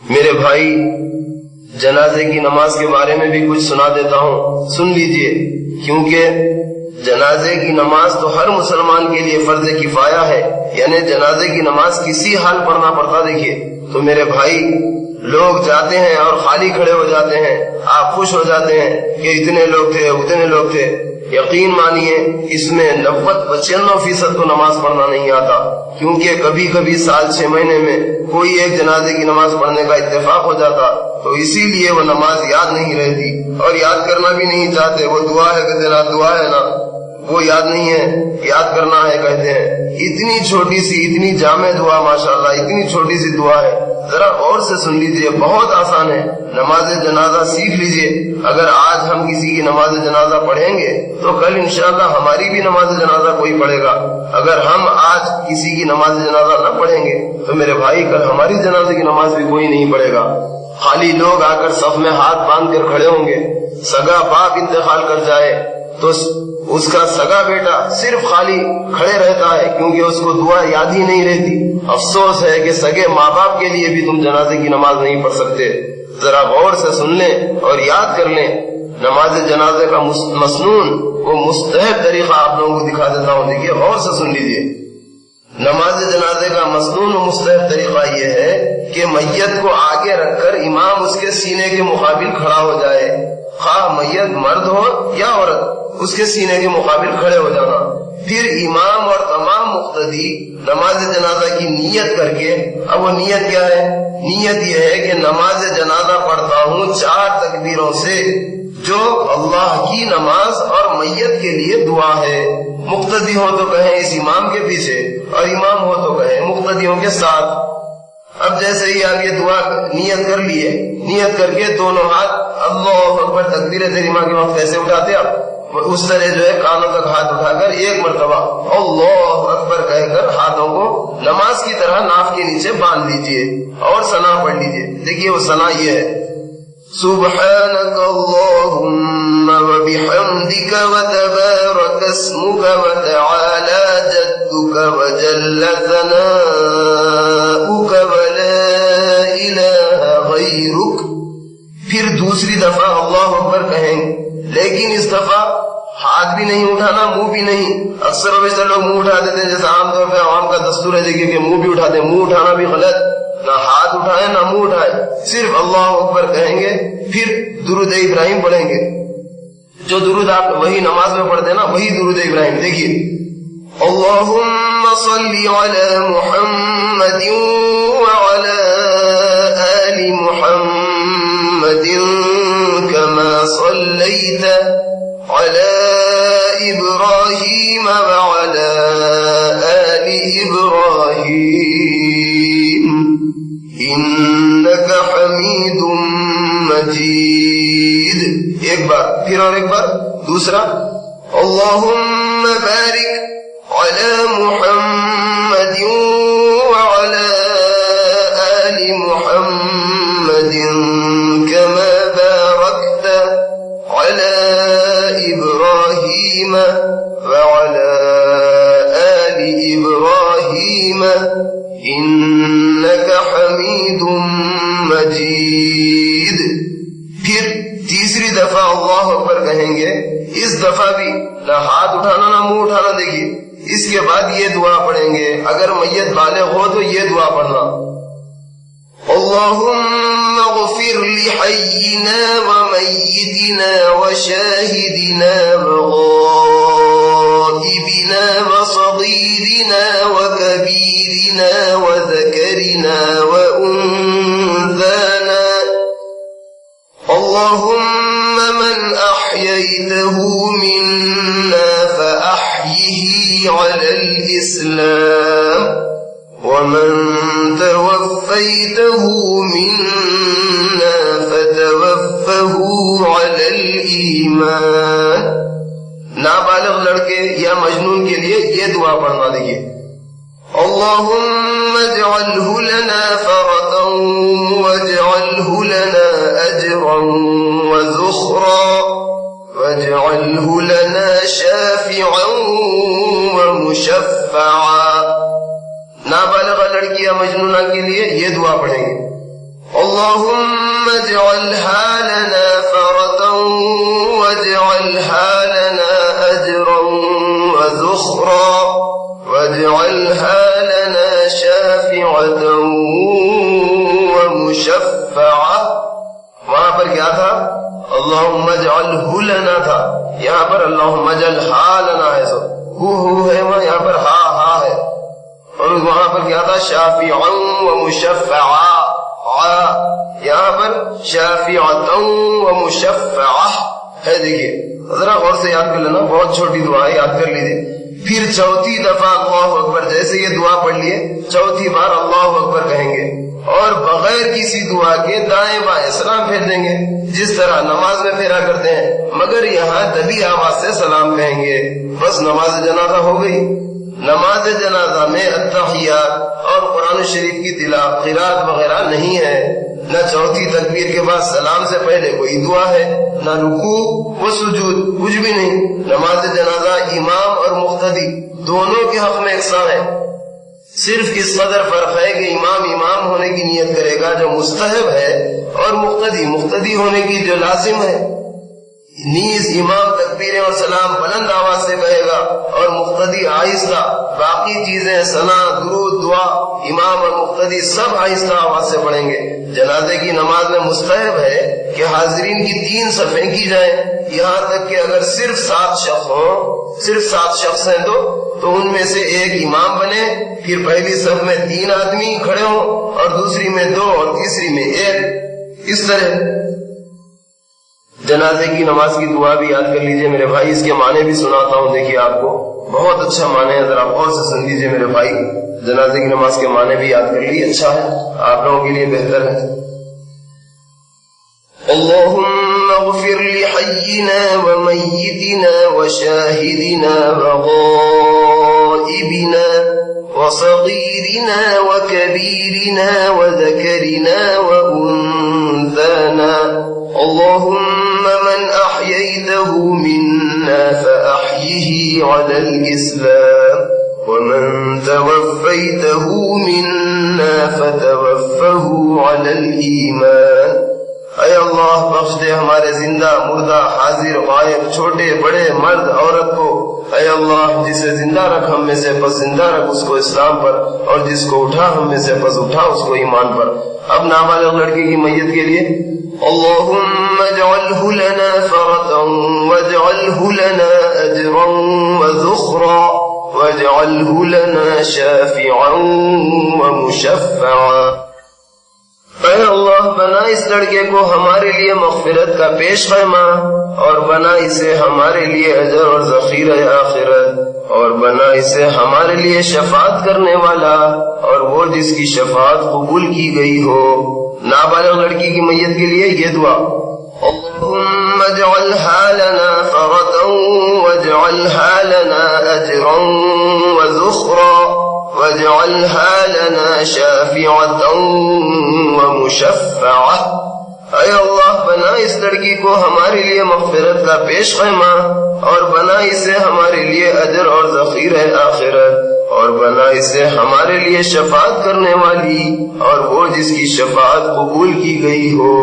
میرے بھائی جنازے کی نماز کے بارے میں بھی کچھ سنا دیتا ہوں، سن لیجئے، کیونکہ جنازے کی نماز تو ہر مسلمان کے لیے فرض کفایہ ہے، یعنی جنازے کی نماز کسی حال پڑھنا پڑتا۔ دیکھیے تو میرے بھائی، لوگ جاتے ہیں اور خالی کھڑے ہو جاتے ہیں، آپ خوش ہو جاتے ہیں کہ اتنے لوگ تھے اتنے لوگ تھے، یقین مانیے اس میں 90-95% کو نماز پڑھنا نہیں آتا، کیونکہ کبھی کبھی سال 6 مہینے میں کوئی ایک جنازے کی نماز پڑھنے کا اتفاق ہو جاتا، تو اسی لیے وہ نماز یاد نہیں رہتی اور یاد کرنا بھی نہیں چاہتے۔ وہ دعا ہے کہتے نا، دعا ہے نا، وہ یاد نہیں ہے، یاد کرنا ہے کہتے ہیں۔ اتنی چھوٹی سی، اتنی جامع دعا، ماشاءاللہ اتنی چھوٹی سی دعا ہے، ذرا اور سے سن لیجئے، بہت آسان ہے۔ نماز جنازہ سیکھ لیجئے، اگر آج ہم کسی کی نماز جنازہ پڑھیں گے تو کل انشاءاللہ ہماری بھی نماز جنازہ کوئی پڑھے گا، اگر ہم آج کسی کی نماز جنازہ نہ پڑھیں گے تو میرے بھائی کل ہماری جنازے کی نماز بھی کوئی نہیں پڑھے گا۔ خالی لوگ آ کر صف میں ہاتھ باندھ کر کھڑے ہوں گے، سگا باپ انتقال کر جائے تو اس کا سگا بیٹا صرف خالی کھڑے رہتا ہے، کیونکہ اس کو دعا یاد ہی نہیں رہتی۔ افسوس ہے کہ سگے ماں باپ کے لیے بھی تم جنازے کی نماز نہیں پڑھ سکتے۔ ذرا غور سے سن لیں اور یاد کر لیں۔ نماز جنازے کا مسنون، وہ مستحب طریقہ آپ لوگوں کو دکھا دیتا ہوں، دیکھیے غور سے سن لیجیے۔ نماز جنازے کا مسنون و مستحب طریقہ یہ ہے کہ میت کو آگے رکھ کر امام اس کے سینے کے مقابل کھڑا ہو جائے، خواہ میت مرد ہو یا عورت، اس کے سینے کے مقابل کھڑے ہو جانا۔ پھر امام اور تمام مقتدی نماز جنازہ کی نیت کر کے، اب وہ نیت کیا ہے؟ نیت یہ ہے کہ نماز جنازہ پڑھتا ہوں 4 تکبیروں سے، جو اللہ کی نماز اور میت کے لیے دعا ہے۔ مقتدی ہو تو کہیں اس امام کے پیچھے، اور امام ہو تو کہیں مقتدیوں کے ساتھ۔ اب جیسے ہی آپ یہ دعا نیت کر لیے، نیت کر کے دونوں ہاتھ اللہ اکبر تکبیر تحریمہ کے وقت کیسے اٹھاتے آپ؟ اس طرح جو ہے کانوں تک ہاتھ اٹھا کر ایک مرتبہ اللہ اکبر کہہ کر ہاتھوں کو نماز کی طرح ناف کے نیچے باندھ لیجئے اور ثنا پڑھ لیجئے۔ دیکھیے وہ ثنا یہ ہے: سبحانک اللہم وبحمدک وتبارک اسمک وتعالی جدک وجل ثناؤک ولا الہ غیرک۔ پھر دوسری دفعہ اللہ اکبر کہیں، لیکن اس دفعہ ہاتھ بھی نہیں اٹھانا، منہ بھی نہیں۔ اکثر و بیشتر لوگ منہ اٹھا دیتے ہیں، جیسا عام طور پہ عوام کا دستور ہے دیکھیے کہ منہ بھی اٹھاتے ہیں۔ منہ اٹھانا بھی غلط، نہ ہاتھ اٹھائے نہ منہ اٹھائے، صرف اللہ اکبر کہیں گے، پھر درود ابراہیم پڑھیں گے۔ جو درود آپ وہی نماز میں پڑھتے ہیں نا، وہی درود ابراہیم۔ دیکھیے: اللہم صلی علی محمد وعلی آل محمد كما صليت على إبراهيم وعلى آل إبراهيم إنك حميد مجيد۔ ایک بار پھر اور ایک بار دوسرا: اللهم بارك على محمد وعلى آل محمد كما باركت على إبراهيم وعلى آل إبراهيم إنك حميد مجيد۔ پھر تیسری دفعہ اللہ اکبر کہیں گے، اس دفعہ بھی نہ ہاتھ اٹھانا نہ منہ اٹھانا۔ دیکھیے اس کے بعد یہ دعا پڑھیں گے، اگر میت بالغ ہو تو یہ دعا پڑھنا: اللهم اغفر لحينا وميتنا وشاهدنا وغائبنا وصغيرنا وكبيرنا وذكرنا وأنثانا، اللهم من أحييته منا فأحيه على الإسلام، ومن توفيته منا فتوفه على الإيمان۔ نابالغ لڑکے یا مجنون کے لیے یہ دعا پڑھنا۔ دیکھیے: اللهم اجعله لنا فرطا واجعله لنا أجرا وذخرا واجعله لنا شافعا ومشفعا۔ نابالغ لڑکی یا مجنونہ کے لیے یہ دعا پڑھیں گے: اللهم اجعلها لنا فرطا واجعلها لنا أجرا وذخرا واجعلها لنا شافعة ومشفعة. وہاں پر کیا تھا؟ اللہم اجعلہ لنا تھا، یہاں پر اللہم اجعلہا لنا ہے، سو ہو ہے وہاں، یہاں پر ہا ہے. اور وہاں پر کیا تھا؟ شافعا ومشفعا، یہاں پر شافعتا ومشفعہ ہے. دیکھیے ذرا غور سے یاد کر لینا، بہت چھوٹی دعا ہے، یاد کر لیجیے. پھر چوتھی دفعہ اللہ اکبر، جیسے یہ دعا پڑھ لیے چوتھی بار اللہ اکبر کہیں گے اور بغیر کسی دعا کے دائیں بائیں سلام پھیر دیں گے، جس طرح نماز میں پھیرا کرتے ہیں، مگر یہاں دبی آواز سے سلام کہیں گے. بس نماز جنازہ ہو گئی. نماز جنازہ میں التحیات اور قرآن شریف کی تلاوت قرات وغیرہ نہیں ہے، نہ چوتھی تکبیر کے بعد سلام سے پہلے کوئی دعا ہے، نہ رکوع و سجود، کچھ بھی نہیں. نماز جنازہ امام اور مقتدی دونوں کے حق میں یکساں ہے. صرف اس قدر فرق ہے کہ امام ہونے کی نیت کرے گا جو مستحب ہے، اور مقتدی ہونے کی جو لازم ہے. نیز امام تکبیریں اور سلام بلند آواز سے کہے گا اور مقتدی آہستہ. باقی چیزیں ثنا، درود، دعا امام اور مقتدی سب آہستہ آواز سے پڑھیں گے. جنازے کی نماز میں مستحب ہے کہ حاضرین کی 3 صفیں کی جائیں، یہاں تک کہ اگر صرف 7 شخص ہیں تو ان میں سے ایک امام بنے، پھر پہلی صف میں 3 آدمی کھڑے ہوں اور دوسری میں 2 اور تیسری میں 1. اس طرح جنازے کی نماز کی دعا بھی یاد کر لیجئے میرے بھائی. اس کے معنی بھی سناتا ہوں، دیکھیے آپ کو بہت اچھا معنی ہے، ذرا غور سے سن لیجئے میرے بھائی. جنازے کی نماز کے معنی بھی یاد کر لیجئے، اچھا ہے، آپ لوگوں کے لیے بہتر ہے. اللهم اغفر لحينا وميتنا وشاهدنا وغائبنا وصغيرنا وكبيرنا وذكرنا وأنثانا. اللهم من أحييته منا فأحيه على الإسلام ومن توفيته منا فتوفه على الإيمان. اے اللہ بخش دے ہمارے زندہ مردہ حاضر غائب چھوٹے بڑے مرد عورت کو. اے اللہ جسے زندہ رکھ ہم میں سے پس زندہ رکھ اس کو اسلام پر، اور جس کو اٹھا ہم میں سے پس اٹھا اس کو ایمان پر. اب نابالغ لڑکی کی میت کے لیے اللهم اجعله لنا فرطا واجعله لنا اجرا وذخرا واجعله لنا شافعا ومشفعا. اے اللہ بنا اس لڑکے کو ہمارے لیے مغفرت کا پیش خیمہ، اور بنا اسے ہمارے لیے اجر اور ذخیرہ آخرت، اور بنا اسے ہمارے لیے شفاعت کرنے والا، اور وہ جس کی شفاعت قبول کی گئی ہو. نابالغ لڑکی کی میت کے لیے یہ دعا اللهم اجعلها لنا فرطا واجعلها لنا اجرا وذخرا واجعلها لنا شافعة ومشفعة. اے اللہ بنا اس لڑکی کو ہمارے لیے مغفرت کا پیش خیمہ، اور بنا اسے ہمارے لیے اجر اور ذخیرہ آخرت، اور بنا اسے ہمارے لیے شفاعت کرنے والی، اور وہ جس کی شفاعت قبول کی گئی ہو.